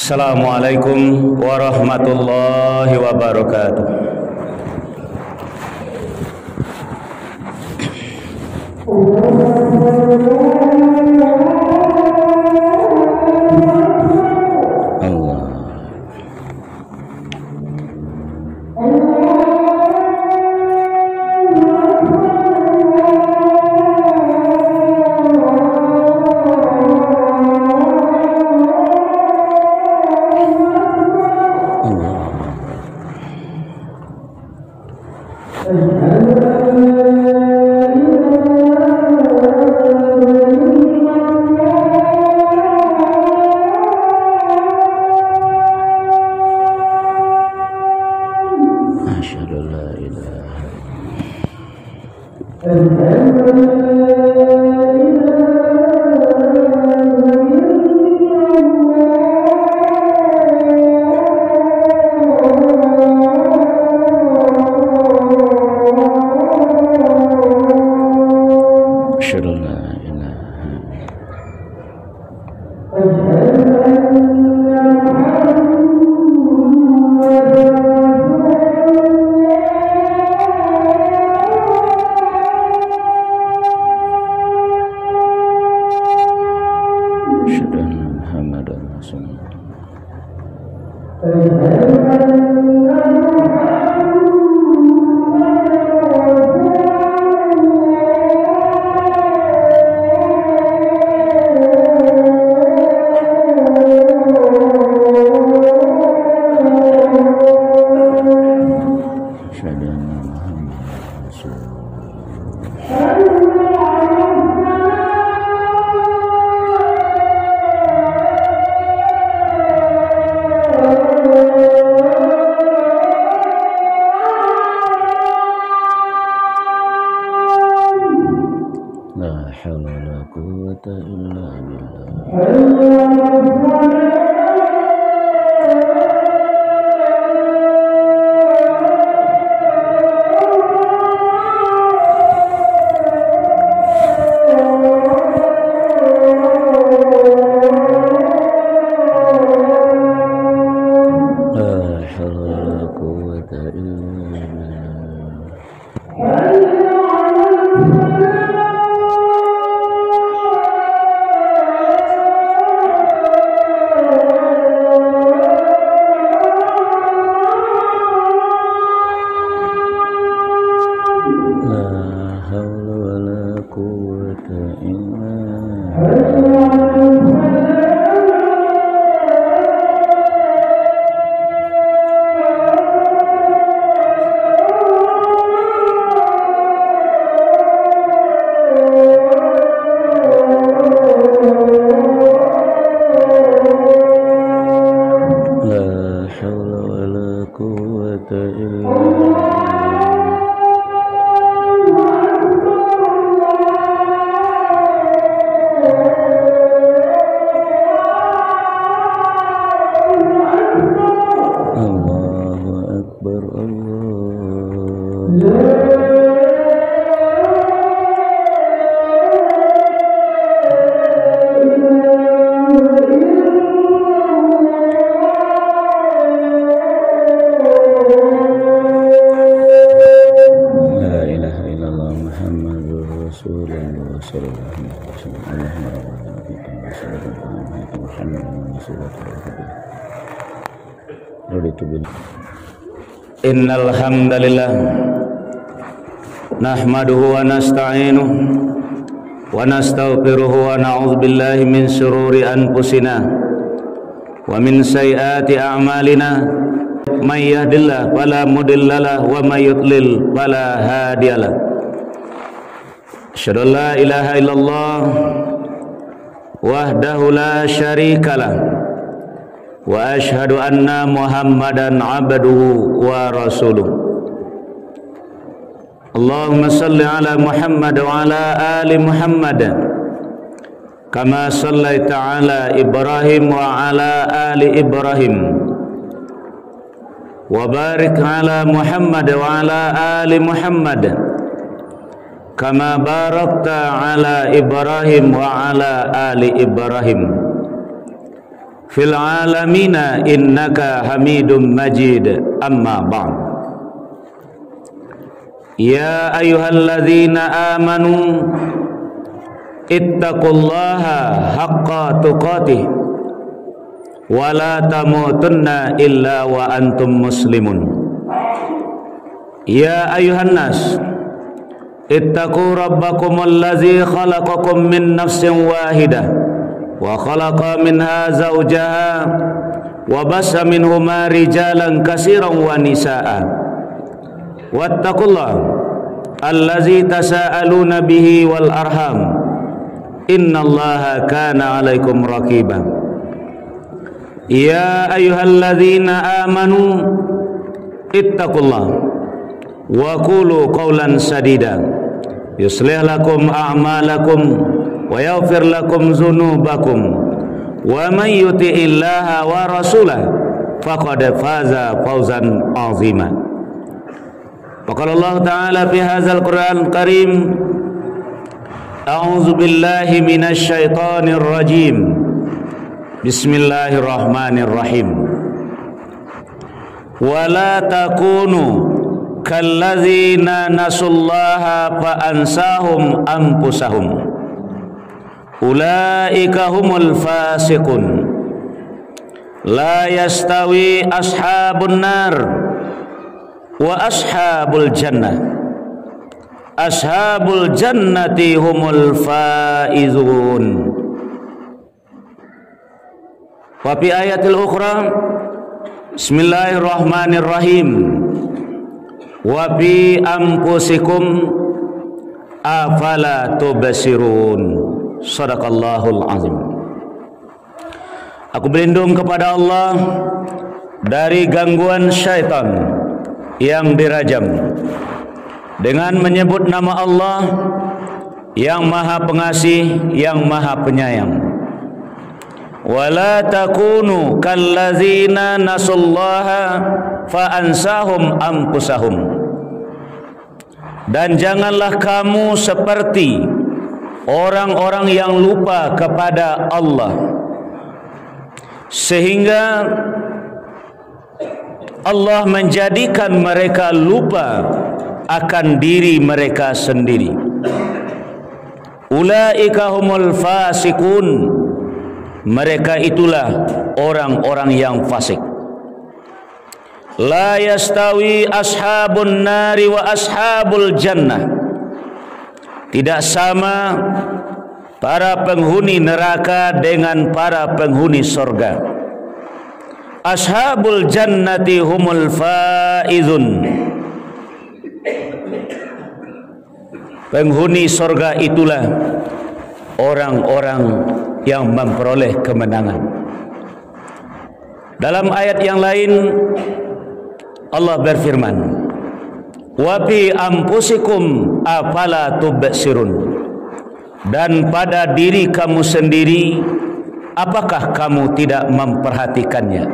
Assalamualaikum warahmatullahi wabarakatuh. Innal hamdalillah nahmaduhu wa nasta'inuhu wa nastaghfiruhu wa na'udzu billahi min shururi anfusina wa min sayyiati a'malina may yahdihillahu fala mudhillalah wa may yudlil fala hadiyalah. Asyhadu an la ilaha illallah wahdahu la syarikalah wa asyhadu anna Muhammadan abduhu wa rasuluh. Allahumma salli ala Muhammad wa ala ali Muhammad kama sallaita ala Ibrahim wa ala ali Ibrahim wa barik ala Muhammad wa ala ali Muhammad kama barakta ala Ibrahim wa ala ali Ibrahim fil alamina innaka Hamidum Majid. Amma ba'd. Ya ayyuhalladzina amanu ittaqullaha haqqa tuqatih wa la tamutunna illa wa antum muslimun. Ya ayyuhan nas ittaqu rabbakumul ladzi khalaqakum min nafsin wahidah wa khalaqa minha zawjaha wa bassa minhuma rijalan katsiran wa nisaa'a wattaqullaha allazi tasaaluna bihi wal arham innallaha kana 'alaikum raqiba. Ya ayyuhalladzina amanu ittaqullaha wa qulu qawlan sadida yuslih lakum a'malakum wa yaghfir lakum dzunubakum wa may yuti'illaha wa rasulahu faqad faza fawzan 'azima. Faqala Allah Ta'ala fi hadzal Qur'an Karim, a'udzu billahi minasy syaithanir rajim. Bismillahirrahmanirrahim. Wa la takunu kalladzina nasullaha fa ansahum anfusahum ulaika humul fasiqun. La yastawi ashabun nar wa ashabul jannah. Ashabul jannati humul faizun. Wa fi ayatil ukhra, bismillahirrahmanirrahim, wa fi anfusikum afala tubsirun. Shadaqallahul azim. Aku berlindung kepada Allah dari gangguan syaitan yang dirajam dengan menyebut nama Allah yang Maha Pengasih, yang Maha Penyayang. Wala takunu kallazina nasullaha fa ansahum anfusahum. Dan janganlah kamu seperti orang-orang yang lupa kepada Allah sehingga Allah menjadikan mereka lupa akan diri mereka sendiri. Ulaika humul fasikun. Mereka itulah orang-orang yang fasik. La yastawi ashabun nari wa ashabul jannah. Tidak sama para penghuni neraka dengan para penghuni surga. Ashabul jannati humul faizun. Penghuni surga itulah orang-orang yang memperoleh kemenangan. Dalam ayat yang lain Allah berfirman, wa fi anfusikum afala tubsirun. Dan pada diri kamu sendiri, apakah kamu tidak memperhatikannya?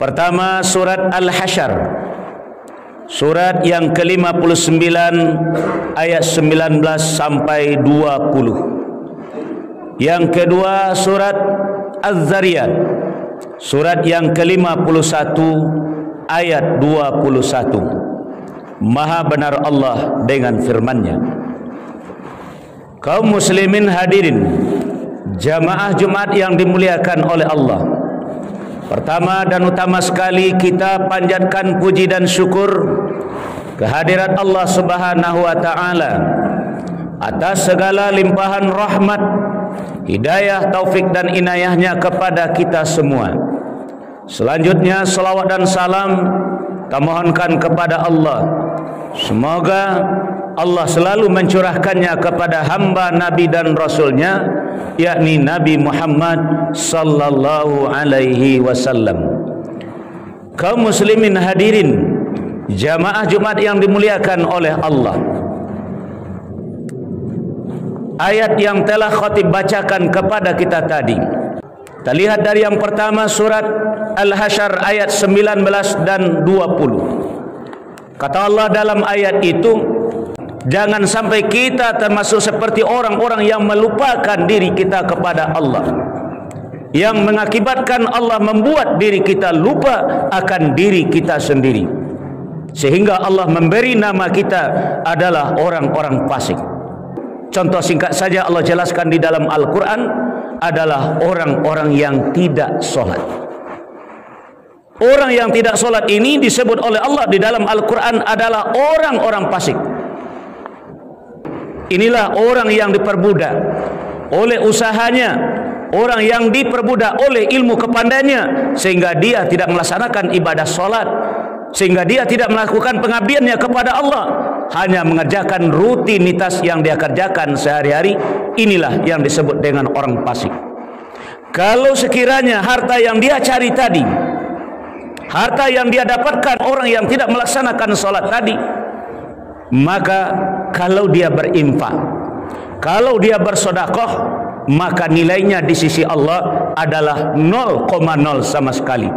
Pertama, surat Al-Hasyr, surat yang ke-59 ayat 19 sampai 20. Yang kedua, surat Az-Zariyat, surat yang ke-51 ayat 21. Maha benar Allah dengan firman-Nya. Kaum muslimin hadirin jamaah Jumat yang dimuliakan oleh Allah, pertama dan utama sekali kita panjatkan puji dan syukur kehadirat Allah Subhanahu wa taala atas segala limpahan rahmat, hidayah, taufik dan inayahnya kepada kita semua. Selanjutnya salawat dan salam kita mohonkan kepada Allah, semoga Allah selalu mencurahkannya kepada hamba Nabi dan Rasulnya, yakni Nabi Muhammad sallallahu alaihi wasallam. Kaum muslimin hadirin jamaah Jumat yang dimuliakan oleh Allah, ayat yang telah khatib bacakan kepada kita tadi, kita lihat dari yang pertama surat Al-Hasyr ayat 19 dan 20. Kata Allah dalam ayat itu, jangan sampai kita termasuk seperti orang-orang yang melupakan diri kita kepada Allah, yang mengakibatkan Allah membuat diri kita lupa akan diri kita sendiri, sehingga Allah memberi nama kita adalah orang-orang fasik. Contoh singkat saja Allah jelaskan di dalam Al-Quran adalah orang-orang yang tidak solat. Orang yang tidak solat ini disebut oleh Allah di dalam Al-Quran adalah orang-orang fasik. Inilah orang yang diperbudak oleh usahanya, orang yang diperbudak oleh ilmu kepandaiannya, sehingga dia tidak melaksanakan ibadah solat, sehingga dia tidak melakukan pengabdiannya kepada Allah, hanya mengerjakan rutinitas yang dia kerjakan sehari-hari. Inilah yang disebut dengan orang fasik. Kalau sekiranya harta yang dia cari tadi, harta yang dia dapatkan orang yang tidak melaksanakan sholat tadi, maka kalau dia berinfak, kalau dia bersedekah, maka nilainya di sisi Allah adalah 0,0 sama sekali.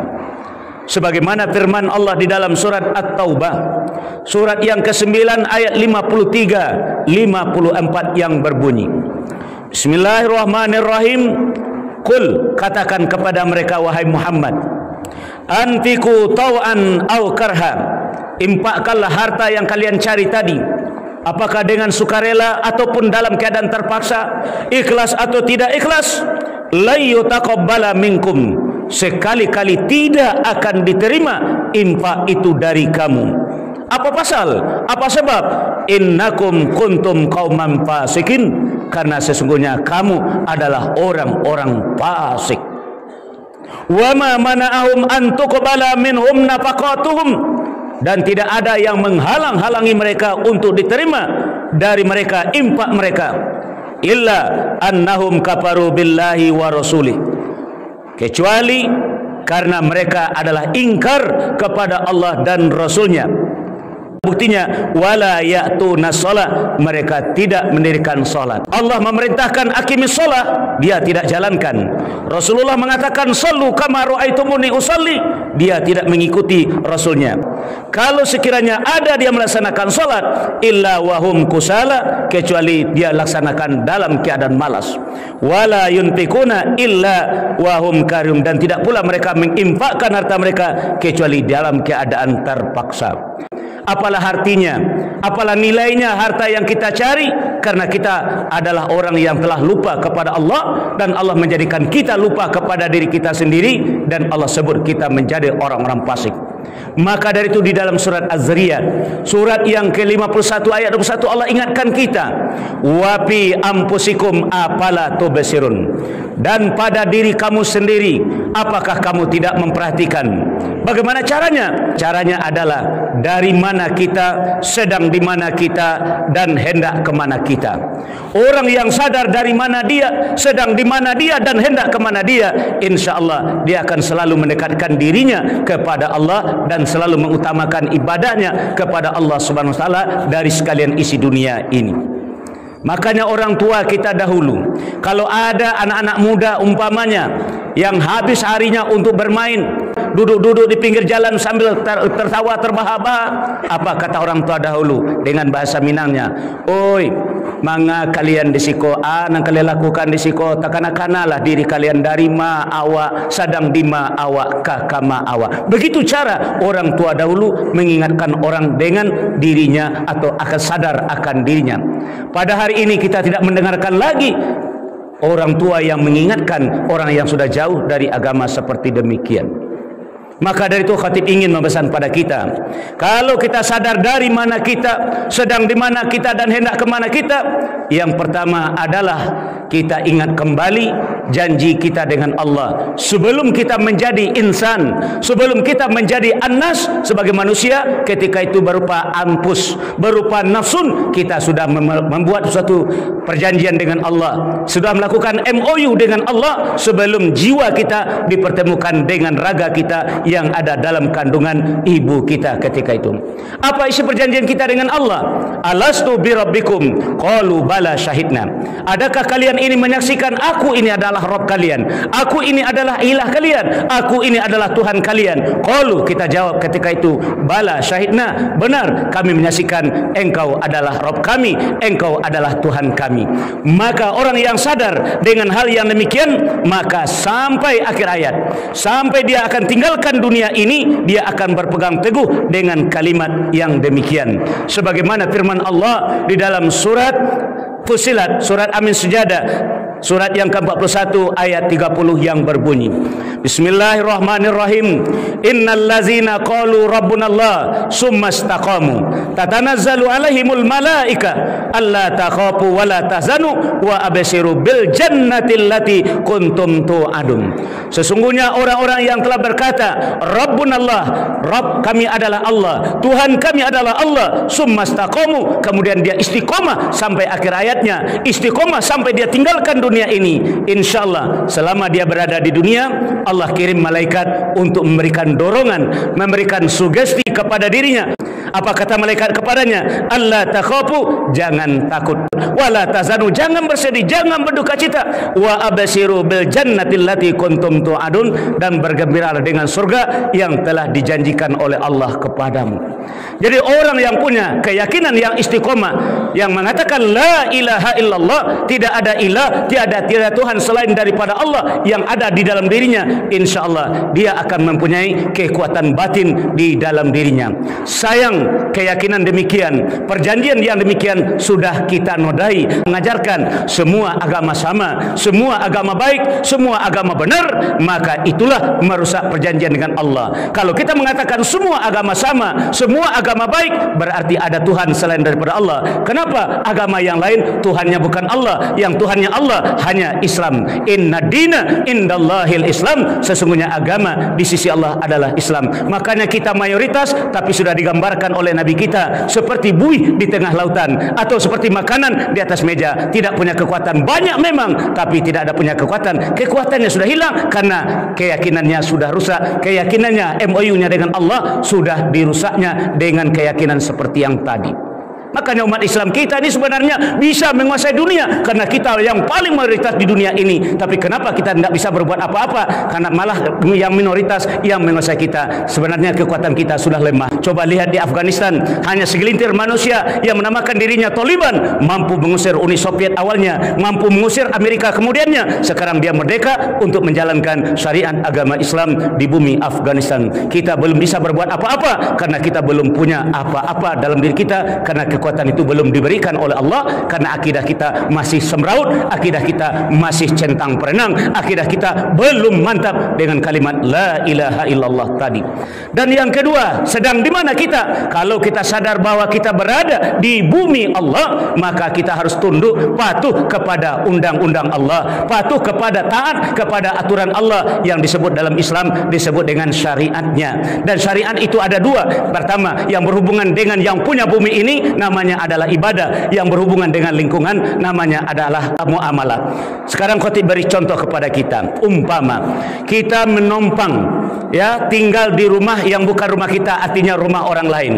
Sebagaimana firman Allah di dalam surat At-Taubah, surat yang ke-9 ayat 53, 54 yang berbunyi, Bismillahirrahmanirrahim. Qul, katakan kepada mereka wahai Muhammad, anfiqu taw'an aw karha, infakkanlah harta yang kalian cari tadi, apakah dengan sukarela ataupun dalam keadaan terpaksa, ikhlas atau tidak ikhlas, la yutaqabbala minkum, sekali-kali tidak akan diterima infak itu dari kamu. Apa pasal? Apa sebab? Innakum kuntum qauman fasikin, karena sesungguhnya kamu adalah orang-orang fasik. Wa ma mana'ahum an tuqbala minhum nafaqatuhum, dan tidak ada yang menghalang-halangi mereka untuk diterima dari mereka infak mereka, illa annahum kafaru billahi wa rasulih, kecuali karena mereka adalah ingkar kepada Allah dan Rasulnya. Buktinya, wala ya'tuna shalah, mereka tidak mendirikan salat. Allah memerintahkan aqimis shalah, dia tidak jalankan. Rasulullah mengatakan sallu kama ra'aitumuni usalli, dia tidak mengikuti Rasulnya. Kalau sekiranya ada dia melaksanakan salat, illa wahum kusala, kecuali dia laksanakan dalam keadaan malas. Wala yunfikuna illa wahum karim, dan tidak pula mereka menginfakkan harta mereka kecuali dalam keadaan terpaksa. Apalah artinya, apalah nilainya harta yang kita cari, karena kita adalah orang yang telah lupa kepada Allah, dan Allah menjadikan kita lupa kepada diri kita sendiri, dan Allah sebut kita menjadi orang-orang fasik. Maka dari itu di dalam surat Az-Zariyat, surat yang ke-51 ayat 21, Allah ingatkan kita, wa fi anfusikum afala tubsirun, dan pada diri kamu sendiri apakah kamu tidak memperhatikan? Bagaimana caranya? Caranya adalah dari mana kita, sedang di mana kita, dan hendak kemana kita. Orang yang sadar dari mana dia, sedang di mana dia, dan hendak kemana dia, insya Allah dia akan selalu mendekatkan dirinya kepada Allah dan selalu mengutamakan ibadahnya kepada Allah Subhanahu wa taala dari sekalian isi dunia ini. Makanya orang tua kita dahulu, kalau ada anak-anak muda umpamanya yang habis harinya untuk bermain, duduk-duduk di pinggir jalan sambil tertawa terbahak-bahak, apa kata orang tua dahulu dengan bahasa Minangnya? Oi, manga kalian disiko, nang kalian lakukan disiko, takana-kanalah diri kalian dari ma awak, sadang di ma awak, kakama awak. Begitu cara orang tua dahulu mengingatkan orang dengan dirinya atau akan sadar akan dirinya. Pada hari ini kita tidak mendengarkan lagi orang tua yang mengingatkan orang yang sudah jauh dari agama seperti demikian. Maka dari itu khatib ingin memesan pada kita, kalau kita sadar dari mana kita, sedang di mana kita, dan hendak kemana kita, yang pertama adalah kita ingat kembali janji kita dengan Allah. Sebelum kita menjadi insan, sebelum kita menjadi annas sebagai manusia, ketika itu berupa anfus, berupa nafsun, kita sudah membuat suatu perjanjian dengan Allah, sudah melakukan MOU dengan Allah sebelum jiwa kita dipertemukan dengan raga kita yang ada dalam kandungan ibu kita ketika itu. Apa isi perjanjian kita dengan Allah? Alastu birabbikum qalu bala syahidna. Adakah kalian ini menyaksikan aku ini adalah Rabb kalian, aku ini adalah ilah kalian, aku ini adalah Tuhan kalian? Qalu, kita jawab ketika itu, bala syahidna, benar kami menyaksikan engkau adalah Rabb kami, engkau adalah Tuhan kami. Maka orang yang sadar dengan hal yang demikian, maka sampai akhir ayat, sampai dia akan tinggalkan dunia ini, dia akan berpegang teguh dengan kalimat yang demikian. Sebagaimana firman Allah di dalam surat Fussilat, surat Amin Sejadah, surat yang ke-41 ayat 30 yang berbunyi, Bismillahirrahmanirrahim. Innal ladzina qalu rabbunallah summa istaqamu tatanazzalu alaihimul malaika alla takhafu wa la tahzanu wa abshiru bil jannati allati kuntum tu'adun. Sesungguhnya orang-orang yang telah berkata Rabbunallah, Rabb kami adalah Allah, Tuhan kami adalah Allah, summa istaqamu, kemudian dia istiqomah sampai akhir ayatnya, istiqomah sampai dia tinggalkan dunia ini. Insyaallah selama dia berada di dunia, Allah kirim malaikat untuk memberikan dorongan, memberikan sugesti kepada dirinya. Apa kata malaikat kepadanya? Allah takhafu, jangan takut, wala tazanu, jangan bersedih, jangan berduka cita, wa abshiru bil jannati allati kuntum tu'adun, dan bergembiralah dengan surga yang telah dijanjikan oleh Allah kepadamu. Jadi orang yang punya keyakinan yang istiqomah, yang mengatakan la ilaha illallah, tidak ada ilah, tiada Tuhan selain daripada Allah yang ada di dalam dirinya, insyaallah dia akan mempunyai kekuatan batin di dalam dirinya. Sayang keyakinan demikian, perjanjian yang demikian sudah kita nodai, mengajarkan semua agama sama, semua agama baik, semua agama benar, maka itulah merusak perjanjian dengan Allah. Kalau kita mengatakan semua agama sama, semua agama baik, berarti ada Tuhan selain daripada Allah. Kenapa agama yang lain Tuhannya bukan Allah, yang Tuhannya Allah hanya Islam? Inna dina indallahil Islam, sesungguhnya agama di sisi Allah adalah Islam. Makanya kita mayoritas, tapi sudah digambarkan oleh Nabi kita seperti buih di tengah lautan, atau seperti makanan di atas meja, tidak punya kekuatan. Banyak memang, tapi tidak ada punya kekuatan. Kekuatannya sudah hilang karena keyakinannya sudah rusak. Keyakinannya, MOU-nya dengan Allah sudah dirusaknya dengan keyakinan seperti yang tadi. Makanya umat Islam kita ini sebenarnya bisa menguasai dunia karena kita yang paling mayoritas di dunia ini. Tapi kenapa kita tidak bisa berbuat apa-apa? Karena malah yang minoritas yang menguasai kita. Sebenarnya kekuatan kita sudah lemah. Coba lihat di Afghanistan, hanya segelintir manusia yang menamakan dirinya Taliban mampu mengusir Uni Soviet awalnya, mampu mengusir Amerika kemudiannya. Sekarang dia merdeka untuk menjalankan syariat agama Islam di bumi Afghanistan. Kita belum bisa berbuat apa-apa karena kita belum punya apa-apa dalam diri kita, karena kekuatan itu belum diberikan oleh Allah, karena akidah kita masih semraut, akidah kita masih centang perenang, akidah kita belum mantap dengan kalimat la ilaha illallah tadi. Dan yang kedua, sedang di mana kita? Kalau kita sadar bahwa kita berada di bumi Allah, maka kita harus tunduk, patuh kepada undang-undang Allah, patuh kepada, taat kepada aturan Allah yang disebut dalam Islam disebut dengan syariatnya. Dan syariat itu ada dua. Pertama, yang berhubungan dengan yang punya bumi ini namanya adalah ibadah, yang berhubungan dengan lingkungan namanya adalah muamalah. Sekarang khotib beri contoh kepada kita. Umpama kita menompang, ya, tinggal di rumah yang bukan rumah kita, artinya rumah orang lain.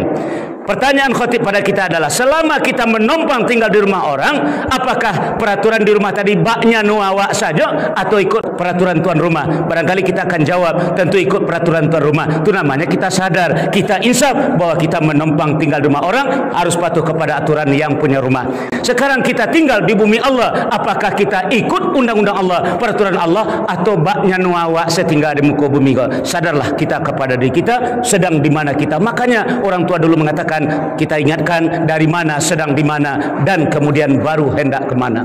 Pertanyaan khotib pada kita adalah, selama kita menompang tinggal di rumah orang, apakah peraturan di rumah tadi baknya nuawak saja atau ikut peraturan tuan rumah? Barangkali kita akan jawab, tentu ikut peraturan tuan rumah. Itu namanya kita sadar, kita insaf bahwa kita menompang tinggal di rumah orang, harus patuh kepada aturan yang punya rumah. Sekarang kita tinggal di bumi Allah, apakah kita ikut undang-undang Allah, peraturan Allah, atau baknya nuawak setinggal di muka bumi? Sadarlah kita kepada diri kita, sedang di mana kita. Makanya orang tua dulu mengatakan, kita ingatkan dari mana, sedang di mana, dan kemudian baru hendak kemana.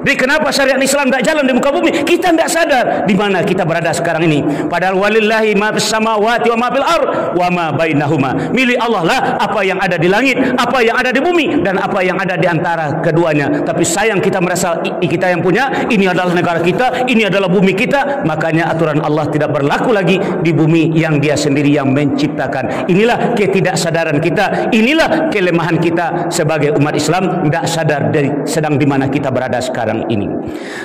Jadi kenapa syariat Islam tidak jalan di muka bumi? Kita tidak sadar di mana kita berada sekarang ini. Padahal walillahi ma fis samawati wa ma fil ardh wa ma bainahuma. Milik Allah lah apa yang ada di langit, apa yang ada di bumi, dan apa yang ada di antara keduanya. Tapi sayang kita merasa kita yang punya, ini adalah negara kita, ini adalah bumi kita. Makanya aturan Allah tidak berlaku lagi di bumi yang Dia sendiri yang menciptakan. Inilah ketidaksadaran kita, inilah kelemahan kita sebagai umat Islam, tidak sadar dari sedang di mana kita berada sekarang ini.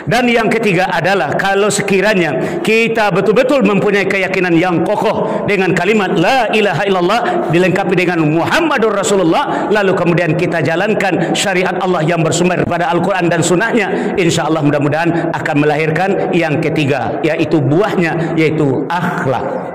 Dan yang ketiga adalah kalau sekiranya kita betul-betul mempunyai keyakinan yang kokoh dengan kalimat la ilaha illallah dilengkapi dengan Muhammadur Rasulullah, lalu kemudian kita jalankan syariat Allah yang bersumber pada Al-Quran dan Sunnahnya, insya Allah mudah-mudahan akan melahirkan yang ketiga, yaitu buahnya, yaitu akhlak.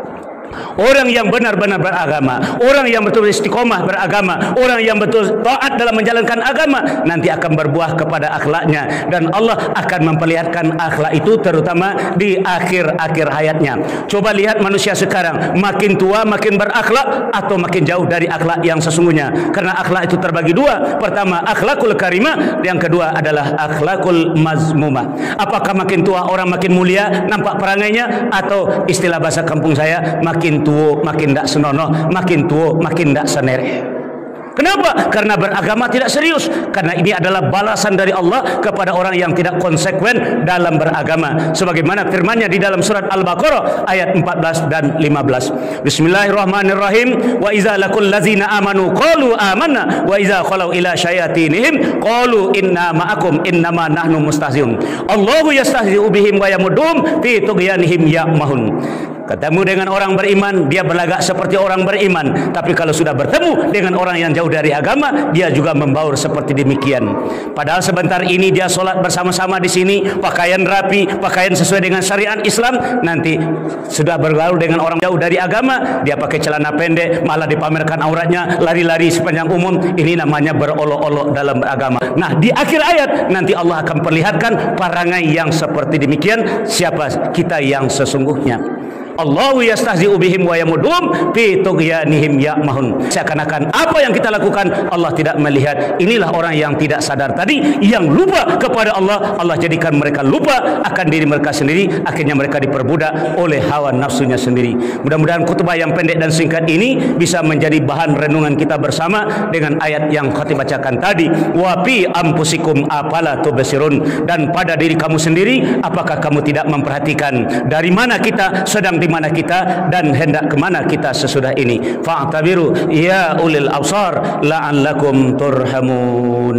Orang yang benar-benar beragama, orang yang betul istiqomah beragama, orang yang betul taat dalam menjalankan agama, nanti akan berbuah kepada akhlaknya, dan Allah akan memperlihatkan akhlak itu terutama di akhir-akhir hayatnya. Coba lihat manusia sekarang, makin tua makin berakhlak atau makin jauh dari akhlak yang sesungguhnya. Karena akhlak itu terbagi dua. Pertama akhlakul karimah, yang kedua adalah akhlakul mazmumah. Apakah makin tua orang makin mulia nampak perangainya, atau istilah bahasa kampung saya, makin tua makin tak senonoh, makin tua makin tak senereh. Kenapa? Karena beragama tidak serius. Karena ini adalah balasan dari Allah kepada orang yang tidak konsekuen dalam beragama. Sebagaimana firman-Nya di dalam surat Al-Baqarah ayat 14 dan 15. Bismillahirrahmanirrahim. Wa iza laqul ladzina amanu qalu amanna wa iza khalau ila syayatinihim qalu inna ma'akum innama nahnu mustahziun. Allahu yastahzi'u bihim wa yamuddum fi tughyanihim ya'mahun. Ketemu dengan orang beriman, dia berlagak seperti orang beriman. Tapi kalau sudah bertemu dengan orang yang jauh dari agama, dia juga membaur seperti demikian. Padahal sebentar ini dia sholat bersama-sama di sini, pakaian rapi, pakaian sesuai dengan syariat Islam. Nanti sudah bergaul dengan orang jauh dari agama, dia pakai celana pendek, malah dipamerkan auratnya, lari-lari sepanjang umum. Ini namanya berolok-olok dalam beragama. Nah, di akhir ayat nanti Allah akan perlihatkan perangai yang seperti demikian, siapa kita yang sesungguhnya. Allahu yastahzi'u bihim wa yamuddum fi tughyanihim ya'mahun. Seakan-akan apa yang kita lakukan Allah tidak melihat. Inilah orang yang tidak sadar tadi, yang lupa kepada Allah. Allah jadikan mereka lupa akan diri mereka sendiri, akhirnya mereka diperbudak oleh hawa nafsunya sendiri. Mudah-mudahan khutbah yang pendek dan singkat ini bisa menjadi bahan renungan kita bersama dengan ayat yang khatib bacakan tadi, wa fi anfusikum afala tubsirun. Dan pada diri kamu sendiri, apakah kamu tidak memperhatikan dari mana kita, sedang di mana kita, dan hendak kemana kita sesudah ini. Fa'tabiru ya ulil absar la'allakum turhamun.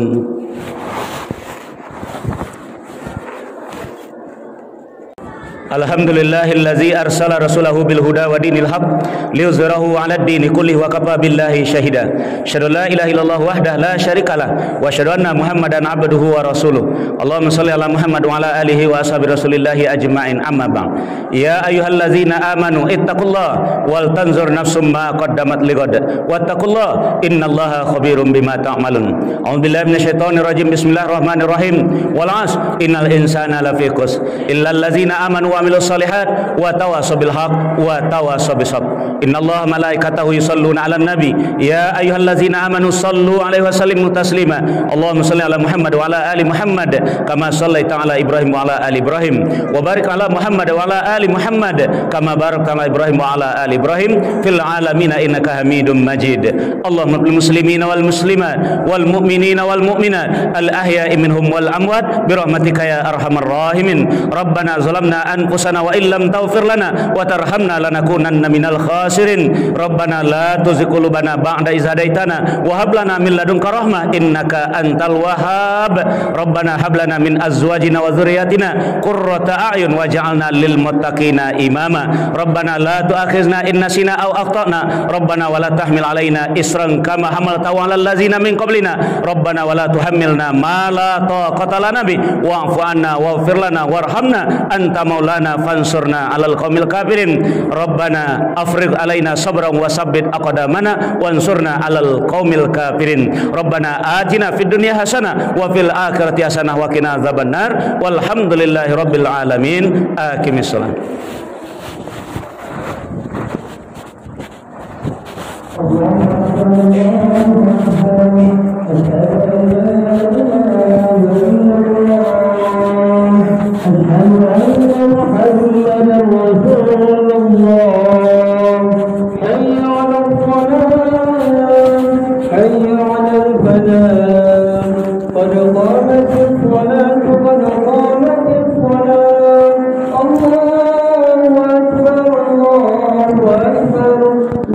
Alhamdulillahillazi arsala rasulahu bil huda wa dinil haq liyuzhirahu 'alad dini kullihi wa kafa billahi syahida. Asyhadu la ilaha illallah wahdahu la syarikalah wa asyhadu anna Muhammadan 'abduhu wa rasuluh. Allahumma shalli ala Muhammad wa ala alihi wa ashabi rasulillahi ajma'in, amma ba'd. Ya ayyuhallazina amanu ittaqullaha wal tanzur nafsum ma qaddamat lighad wattaqullaha innallaha khabirum bima ta'malun. A'udzubillahi minasyaitonir rajim. Bismillahirrahmanirrahim. Wal 'asr innal insana lafi khusr illal ladzina amanu wa amilus solihat wa tawasaw bil haq wa tawasaw bis sabr. Innallaha malaikatahu yusholluna 'alan nabi ya ayyuhallazina amanu shallu 'alaihi wa sallimu taslima. Allahumma shalli 'ala Muhammad wa 'ala ali Muhammad kama shallaita 'ala Ibrahim wa 'ala ali Ibrahim wa barik 'ala Muhammad wa 'ala ali Muhammad kama barakta 'ala Ibrahim wa 'ala ali Ibrahim fil 'alamin innaka Hamidum Majid. Allahumma lil muslimina wal muslimat wal mu'minina wal mu'minat al ahya'i minhum wal amwat bi rahmatika ya arhamar rahimin. Rabbana zalamna anfusana wa illam taghfir lana wa tarhamna lanakunanna minal khasirin. Rabbana la tuzigh qulubana ba'da idh hadaitana wa hab lana min ladunka rahmah innaka antal wahhab. Rabbana hab lana min azwajina wa dhurriyyatina qurrata a'yun waj'alna lil muttaqina imama. Rabbana la tu'akhizna in nasina aw akhtana. Rabbana wa la tahmil alaina isran kama hamaltahu 'alal ladzina min qablina. Rabbana wa la tuhammilna ma la taqata lana bi wa'fu 'anna waghfir lana warhamna anta maulana fansurna 'alal qaumil kafirin. Rabbana afrigh 'alaina sabran wa sabbit aqdamana wansurna 'alal qaumil kafirin. Rabbana atina fid dunya hasanah wa fil akhirati hasanah wa qina adzabannar. Walhamdulillahi rabbil alamin. Aqimis shalah.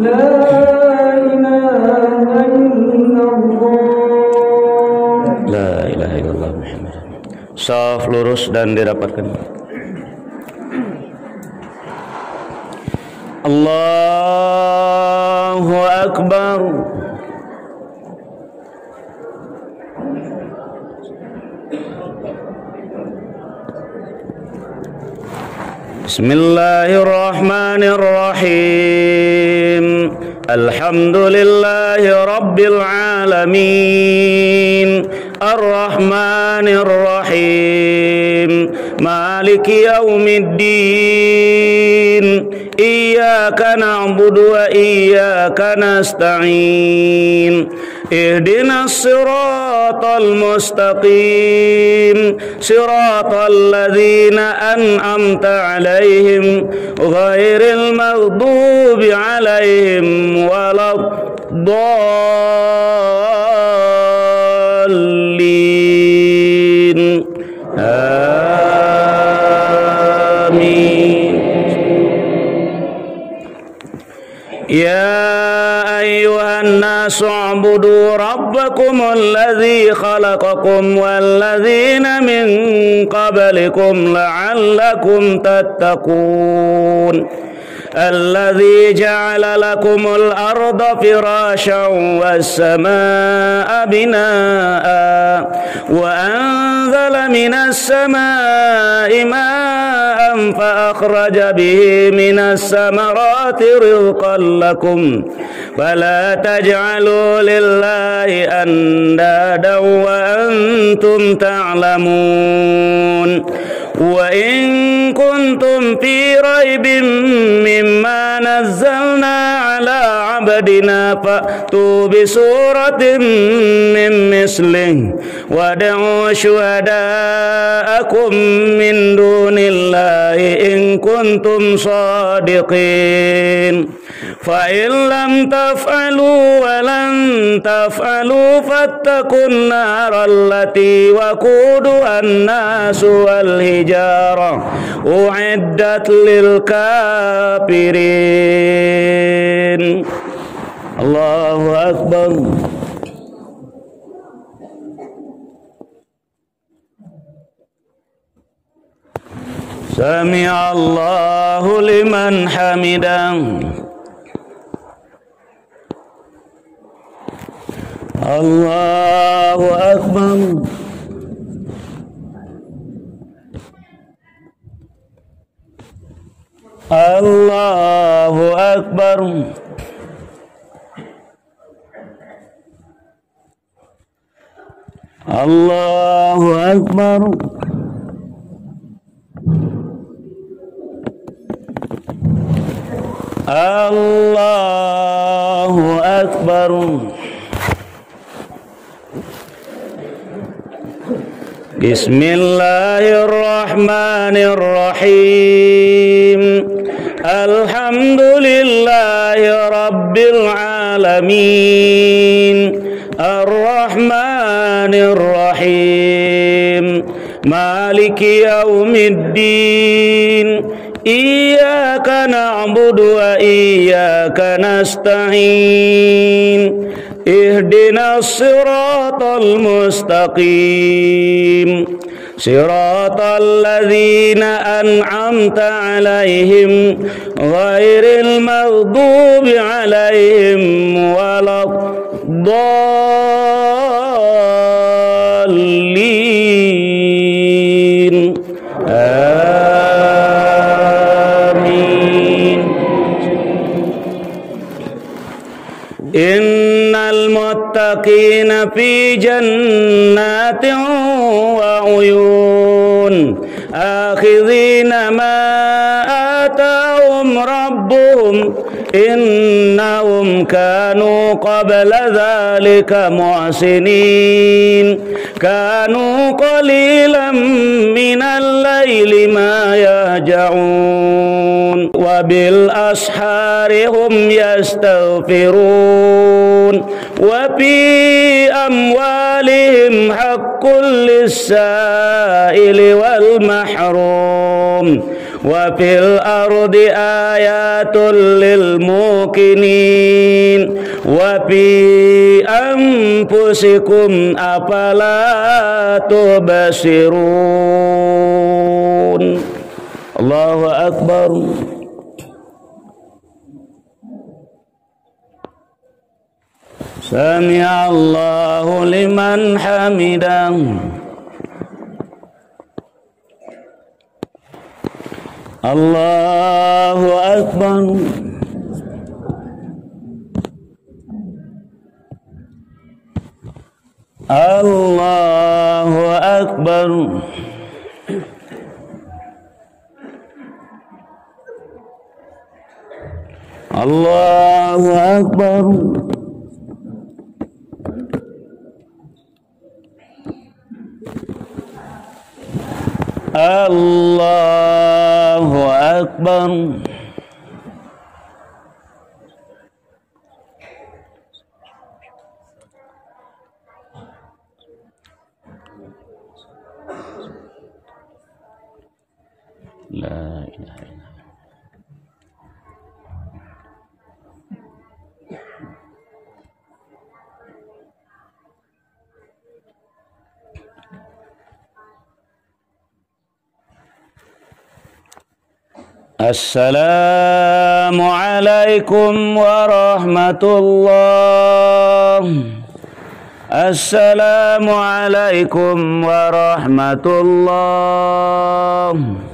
La ilaha La ilaha illallah Muhammad. Shaf lurus dan dirapatkan. Allahu Akbar. Bismillahirrahmanirrahim. Alhamdulillahi rabbil alamin. Ar-Rahmanir Rahim. Maliki yaumiddin. Iyyaka na'budu wa iyyaka nasta'in. Ihdinas siratal mustaqim. Siratal ladzina an'amta 'alaihim ghairil maghdubi 'alaihim waladdallin. Amin. Ya ayyuhan nasu u'budu rabbakumul ladzi khalaqakum walladzina min qablikum la'allakum tattaqun. الذي جعل لكم الأرض فراشا والسماء بناء وأنزل من السماء ماء فأخرج به من الثمرات رزقا لكم فلا تجعلوا لله أندادا وأنتم تعلمون. وإن كنتم في ريب مما نزلنا على عبدنا فأتوا بسورة من مثله وادعوا شهداءكم من دون الله إن كنتم صادقين. فإن لم تفعلوا ولن تفعلوا فاتقوا النار التي وقودها الناس والحجارة أعدت للكافرين. الله أكبر. سمع الله لمن حمده. Allahu Akbar. Allahu Akbar. Allahu Akbar. Allahu Akbar. Bismillahirrahmanirrahim. Alhamdulillahi rabbil alamin. Ar-Rahmanir Rahim. Maliki yaumiddin. Iyyaka na'budu wa iyyaka nasta'in. Ihdinas siratal mustaqim. Siratal ladzina an'amta 'alaihim ghairil maghdubi 'alaihim waladdallin. Amin. Innal muttaqina fi jannatin wa uyun akhidhina ma atahum rabbuhum innahum kanu qabla dhalika muhsinin kanu qalilan minal layli ma yahja'un wa bil ashari hum yastaghfirun wa fi amwalihim haqqul lis-sa'ili wal mahrum wa fil ardi ayatul lil muqinin wa fi anfusikum afala tubsirun. Allahu akbar. Sami'a Allahu liman hamidah. Allahu akbar. Allahu akbar. Allahu akbar. Allahu akbar. La ilaha illallah. Assalamualaikum warahmatullah. Assalamualaikum warahmatullah.